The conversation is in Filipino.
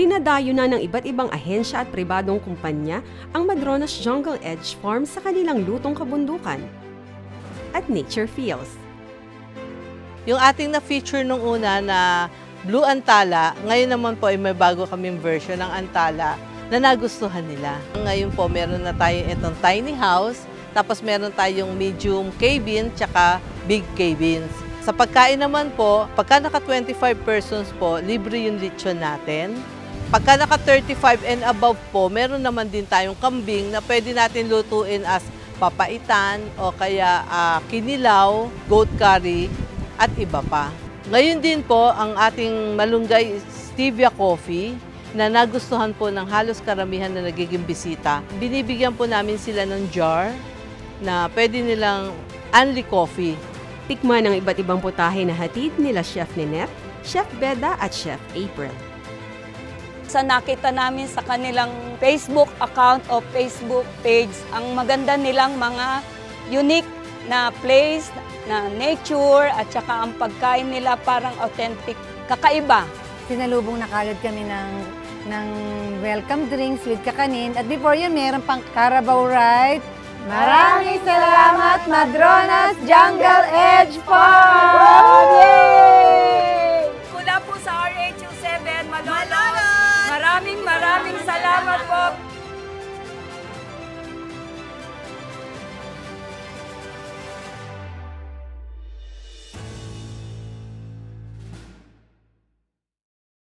Dinadayo na ng iba't ibang ahensya at pribadong kumpanya ang Madronas Jungle Edge Farm sa kanilang lutong kabundukan at nature feels. Yung ating na-feature nung una na Blue Antala, ngayon naman po ay may bago kaming version ng Antala na nagustuhan nila. Ngayon po meron na tayong itong tiny house, tapos meron tayong medium cabin tsaka big cabins. Sa pagkain naman po, pagka naka 25 persons po, libre yung lechon natin. Pagka naka 35 and above po, meron naman din tayong kambing na pwede natin lutuin as papaitan o kaya kinilaw, goat curry at iba pa. Ngayon din po ang ating malunggay stevia coffee na nagustuhan po ng halos karamihan na nagiging bisita. Binibigyan po namin sila ng jar na pwede nilang unli coffee. Tikman ang iba't ibang putahe na hatid nila Chef Ninette, Chef Beda at Chef April. Sa nakita namin sa kanilang Facebook account o Facebook page, ang maganda nilang mga unique na place, na nature, at saka ang pagkain nila parang authentic, kakaiba. Sinalubong nakalod kami ng welcome drinks with kakanin. At before yun, meron pang Carabao ride. Maraming salamat, Madronas Jungle Edge Farm! Yay! Mula po sa RH7, Malolos. Maraming salamat po.